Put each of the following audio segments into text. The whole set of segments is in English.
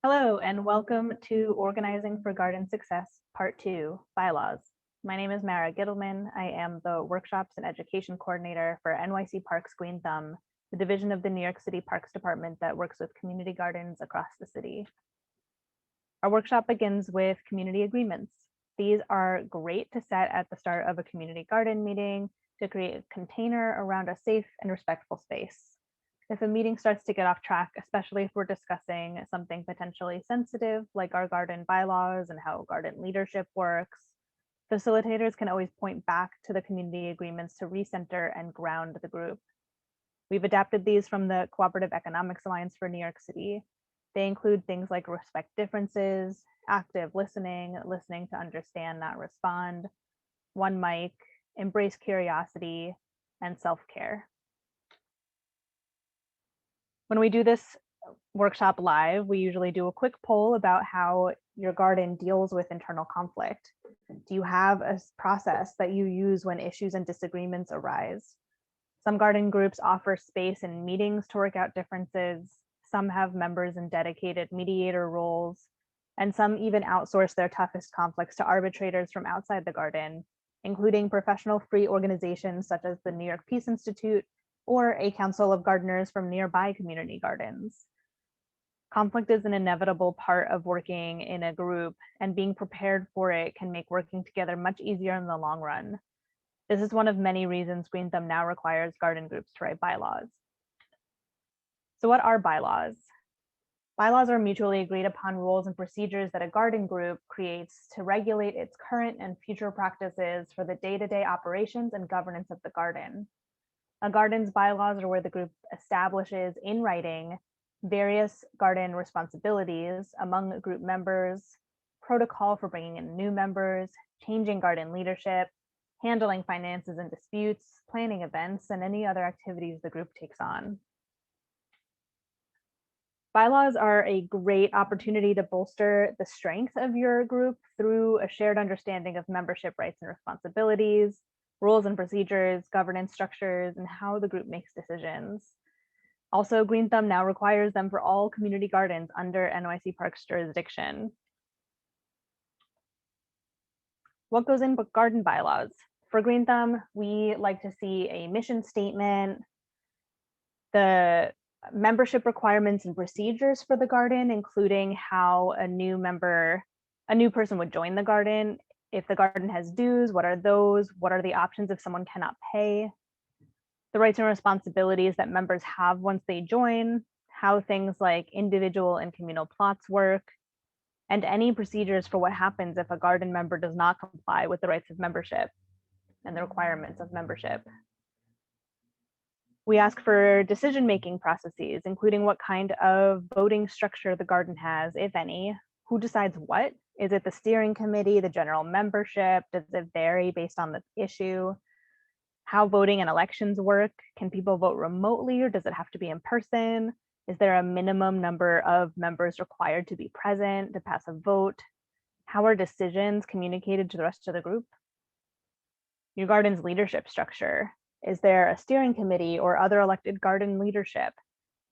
Hello, and welcome to Organizing for Garden Success, Part 2, Bylaws. My name is Mara Gittleman. I am the Workshops and Education Coordinator for NYC Parks Green Thumb, the division of the New York City Parks Department that works with community gardens across the city. Our workshop begins with community agreements. These are great to set at the start of a community garden meeting to create a container around a safe and respectful space. If a meeting starts to get off track, especially if we're discussing something potentially sensitive like our garden bylaws and how garden leadership works, facilitators can always point back to the community agreements to recenter and ground the group. We've adapted these from the Cooperative Economics Alliance for New York City. They include things like respect differences, active listening, listening to understand, not respond, one mic, embrace curiosity, and self-care. When we do this workshop live, we usually do a quick poll about how your garden deals with internal conflict. Do you have a process that you use when issues and disagreements arise? Some garden groups offer space in meetings to work out differences. Some have members in dedicated mediator roles, and some even outsource their toughest conflicts to arbitrators from outside the garden, including professional free organizations such as the New York Peace Institute or a council of gardeners from nearby community gardens. Conflict is an inevitable part of working in a group, and being prepared for it can make working together much easier in the long run. This is one of many reasons Green Thumb now requires garden groups to write bylaws. So what are bylaws? Bylaws are mutually agreed upon rules and procedures that a garden group creates to regulate its current and future practices for the day-to-day operations and governance of the garden. A garden's bylaws are where the group establishes in writing various garden responsibilities among group members, protocol for bringing in new members, changing garden leadership, handling finances and disputes, planning events, and any other activities the group takes on. Bylaws are a great opportunity to bolster the strength of your group through a shared understanding of membership rights and responsibilities, rules and procedures, governance structures, and how the group makes decisions. Also, Green Thumb now requires them for all community gardens under NYC Parks jurisdiction. What goes in garden bylaws? For Green Thumb, we like to see a mission statement, the membership requirements and procedures for the garden, including how a new person would join the garden. If the garden has dues, what are those? What are the options if someone cannot pay? The rights and responsibilities that members have once they join, how things like individual and communal plots work, and any procedures for what happens if a garden member does not comply with the rights of membership and the requirements of membership. We ask for decision-making processes, including what kind of voting structure the garden has, if any. Who decides what? Is it the steering committee, the general membership? Does it vary based on the issue? How voting and elections work? Can people vote remotely, or does it have to be in person? Is there a minimum number of members required to be present to pass a vote? How are decisions communicated to the rest of the group? Your garden's leadership structure. Is there a steering committee or other elected garden leadership?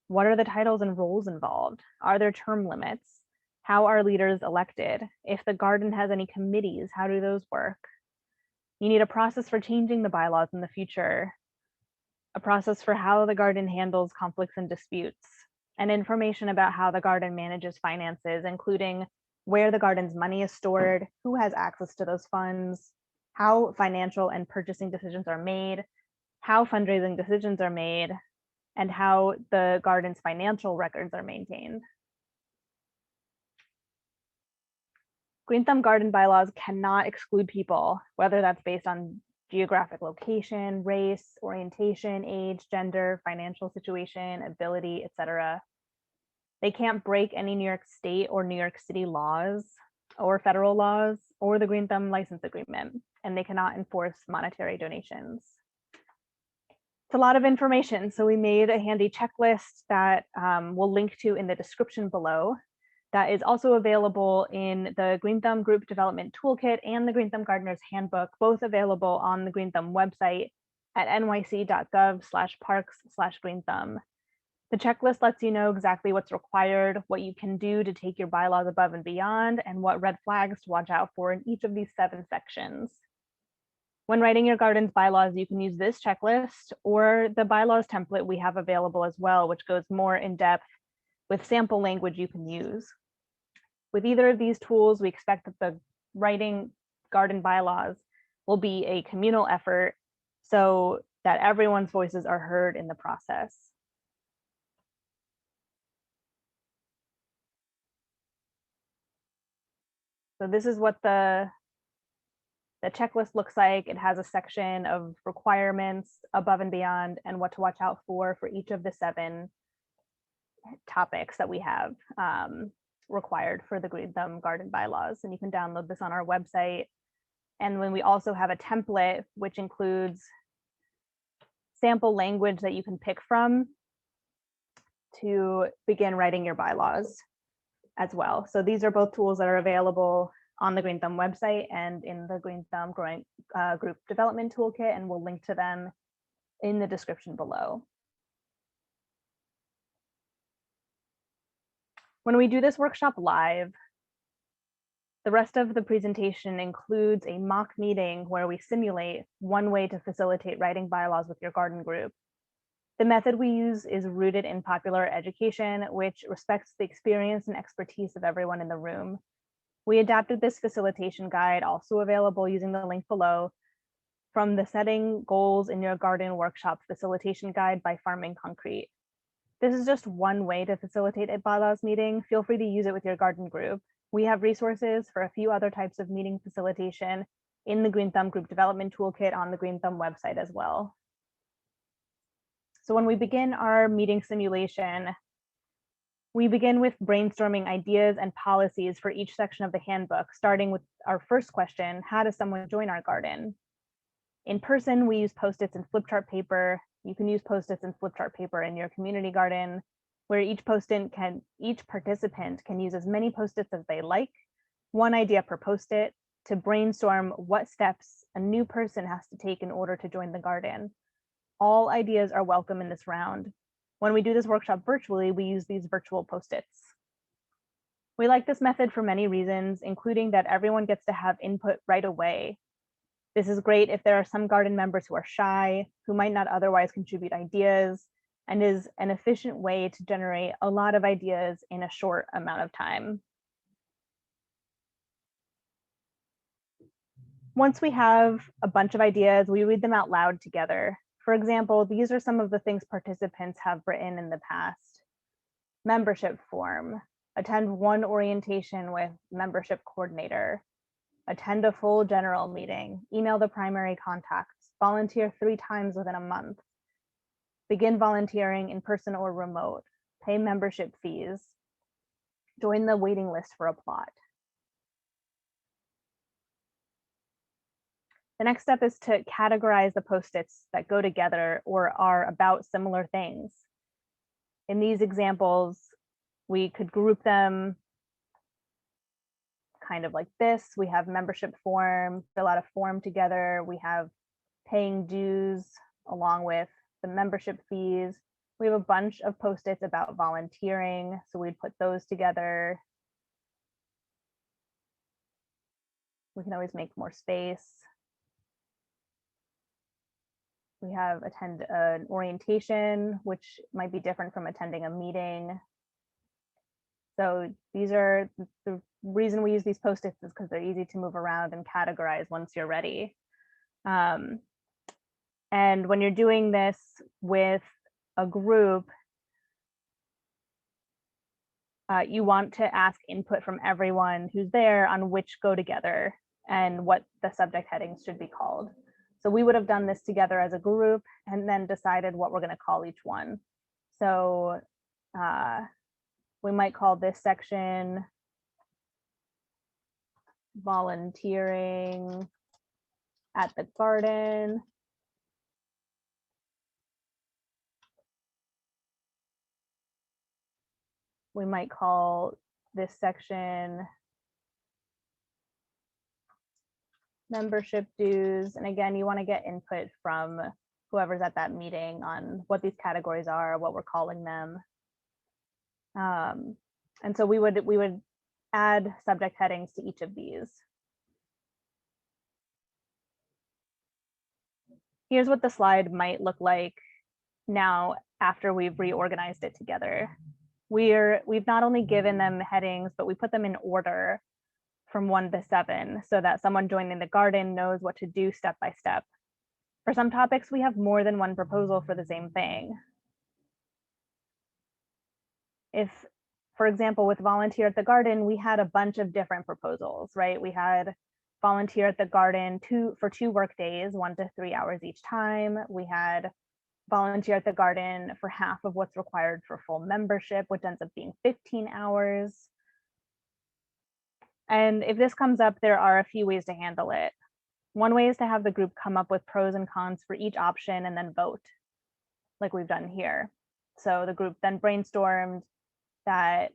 What are the titles and roles involved? Are there term limits? How are leaders elected? If the garden has any committees, how do those work? You need a process for changing the bylaws in the future, a process for how the garden handles conflicts and disputes, and information about how the garden manages finances, including where the garden's money is stored, who has access to those funds, how financial and purchasing decisions are made, how fundraising decisions are made, and how the garden's financial records are maintained. Green Thumb garden bylaws cannot exclude people, whether that's based on geographic location, race, orientation, age, gender, financial situation, ability, etc. They can't break any New York State or New York City laws or federal laws or the Green Thumb license agreement, and they cannot enforce monetary donations. It's a lot of information, so we made a handy checklist that we'll link to in the description below. That is also available in the Green Thumb Group Development Toolkit and the Green Thumb Gardener's Handbook, both available on the Green Thumb website at nyc.gov/parks/greenthumb. The checklist lets you know exactly what's required, what you can do to take your bylaws above and beyond, and what red flags to watch out for in each of these 7 sections. When writing your garden's bylaws, you can use this checklist or the bylaws template we have available as well, which goes more in depth with sample language you can use. With either of these tools, we expect that the writing garden bylaws will be a communal effort so that everyone's voices are heard in the process. So this is what the checklist looks like. It has a section of requirements above and beyond and what to watch out for each of the 7 topics that we have required for the Green Thumb Garden bylaws. And you can download this on our website. And when we also have a template, which includes sample language that you can pick from to begin writing your bylaws as well. So these are both tools that are available on the Green Thumb website and in the Green Thumb Growing Group Development Toolkit, and we'll link to them in the description below. When we do this workshop live, the rest of the presentation includes a mock meeting where we simulate one way to facilitate writing bylaws with your garden group. The method we use is rooted in popular education, which respects the experience and expertise of everyone in the room. We adapted this facilitation guide, also available using the link below, from the Setting Goals in Your Garden Workshop Facilitation Guide by Farming Concrete. This is just one way to facilitate a bylaws meeting. Feel free to use it with your garden group. We have resources for a few other types of meeting facilitation in the Green Thumb Group Development Toolkit on the Green Thumb website as well. So when we begin our meeting simulation, we begin with brainstorming ideas and policies for each section of the handbook, starting with our first question: how does someone join our garden? In person, we use Post-its and flip chart paper. You can use Post-its and flip chart paper in your community garden, where each participant can use as many Post-its as they like, one idea per Post-it, to brainstorm what steps a new person has to take in order to join the garden. All ideas are welcome in this round. When we do this workshop virtually, we use these virtual Post-its. We like this method for many reasons, including that everyone gets to have input right away. This is great if there are some garden members who are shy, who might not otherwise contribute ideas, and is an efficient way to generate a lot of ideas in a short amount of time. Once we have a bunch of ideas, we read them out loud together. For example, these are some of the things participants have written in the past. Membership form, attend one orientation with membership coordinator, attend a full general meeting, email the primary contacts, volunteer 3 times within a month, begin volunteering in person or remote, pay membership fees, join the waiting list for a plot. The next step is to categorize the Post-its that go together or are about similar things. In these examples, we could group them kind of like this. We have membership form, fill out a form together. We have paying dues along with the membership fees. We have a bunch of Post-its about volunteering, so we'd put those together. We can always make more space. We have attend an orientation, which might be different from attending a meeting. So these are the reason we use these Post-its is because they're easy to move around and categorize once you're ready. And when you're doing this with a group, you want to ask input from everyone who's there on which go together and what the subject headings should be called. So we would have done this together as a group and then decided what we're going to call each one. So we might call this section volunteering at the garden. We might call this section membership dues. And again, you want to get input from whoever's at that meeting on what these categories are, what we're calling them. And so we would add subject headings to each of these. Here's what the slide might look like now after we've reorganized it together. We've not only given them headings, but we put them in order from 1 to 7 so that someone joining the garden knows what to do step by step. For some topics, we have more than one proposal for the same thing. If, for example, with volunteer at the garden, we had a bunch of different proposals, right? We had volunteer at the garden for 2 work days, 1 to 3 hours each time. We had volunteer at the garden for half of what's required for full membership, which ends up being 15 hours. And if this comes up, there are a few ways to handle it. One way is to have the group come up with pros and cons for each option and then vote, like we've done here. So the group then brainstormed that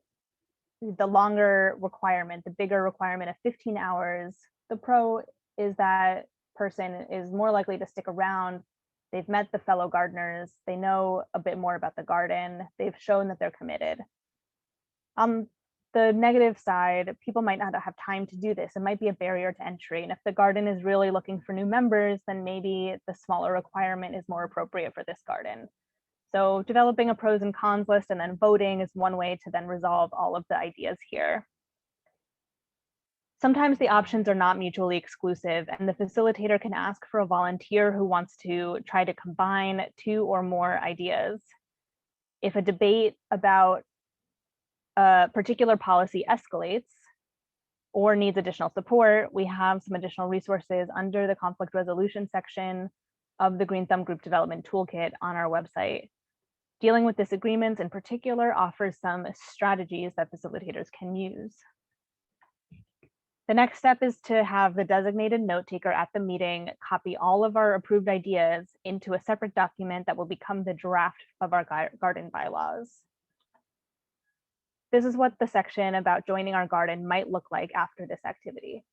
the longer requirement, the bigger requirement of 15 hours, the pro is that person is more likely to stick around. They've met the fellow gardeners. They know a bit more about the garden. They've shown that they're committed. On the negative side, people might not have time to do this. It might be a barrier to entry. And if the garden is really looking for new members, then maybe the smaller requirement is more appropriate for this garden. So developing a pros and cons list and then voting is one way to then resolve all of the ideas here. Sometimes the options are not mutually exclusive, and the facilitator can ask for a volunteer who wants to try to combine 2 or more ideas. If a debate about a particular policy escalates or needs additional support, we have some additional resources under the conflict resolution section of the Green Thumb Group Development Toolkit on our website. Dealing with disagreements in particular offers some strategies that facilitators can use. The next step is to have the designated note taker at the meeting copy all of our approved ideas into a separate document that will become the draft of our garden bylaws. This is what the section about joining our garden might look like after this activity.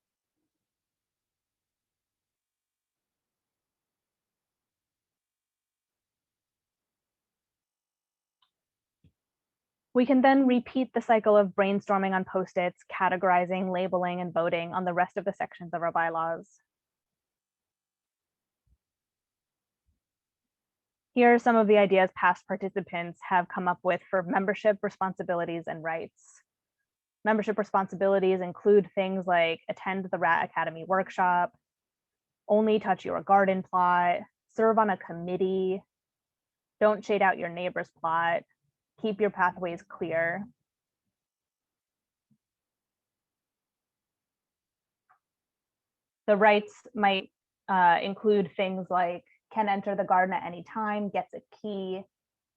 We can then repeat the cycle of brainstorming on Post-its, categorizing, labeling, and voting on the rest of the sections of our bylaws. Here are some of the ideas past participants have come up with for membership responsibilities and rights. Membership responsibilities include things like attend the Rat Academy workshop, only touch your garden plot, serve on a committee, don't shade out your neighbor's plot, keep your pathways clear. The rights might include things like can enter the garden at any time, gets a key,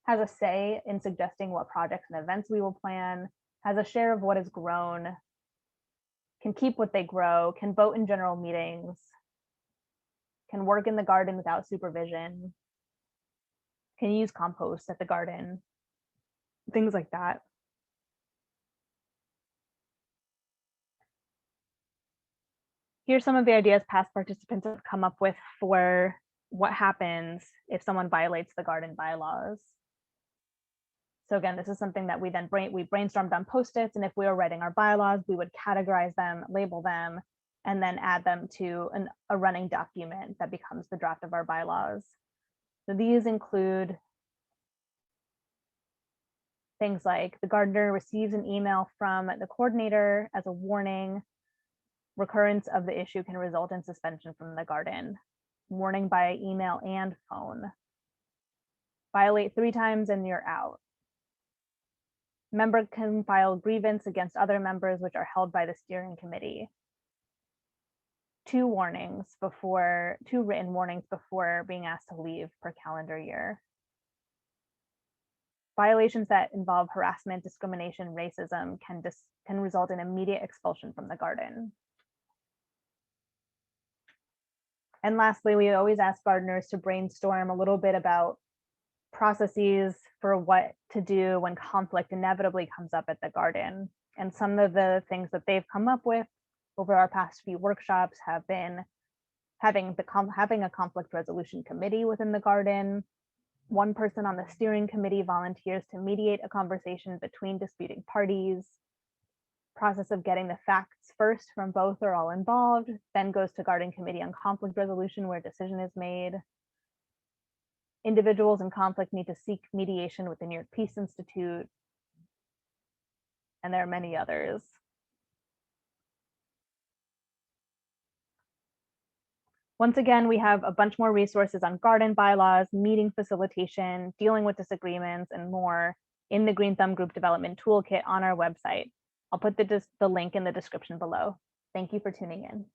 has a say in suggesting what projects and events we will plan, has a share of what is grown, can keep what they grow, can vote in general meetings, can work in the garden without supervision, can use compost at the garden, things like that. Here's some of the ideas past participants have come up with for what happens if someone violates the garden bylaws. So again, this is something that we brainstormed on Post-its, and if we were writing our bylaws, we would categorize them, label them, and then add them to a running document that becomes the draft of our bylaws. So these include things like the gardener receives an email from the coordinator as a warning. Recurrence of the issue can result in suspension from the garden. Warning by email and phone. Violate 3 times and you're out. Member can file grievance against other members which are held by the steering committee. 2 written warnings before being asked to leave per calendar year. Violations that involve harassment, discrimination, racism can result in immediate expulsion from the garden. And lastly, we always ask gardeners to brainstorm a little bit about processes for what to do when conflict inevitably comes up at the garden. And some of the things that they've come up with over our past few workshops have been having a conflict resolution committee within the garden. One person on the steering committee volunteers to mediate a conversation between disputing parties. Process of getting the facts first from both or all involved, then goes to garden committee on conflict resolution where decision is made. Individuals in conflict need to seek mediation with the New York Peace Institute. And there are many others. Once again, we have a bunch more resources on garden bylaws, meeting facilitation, dealing with disagreements, and more in the Green Thumb Group Development Toolkit on our website. I'll put the link in the description below. Thank you for tuning in.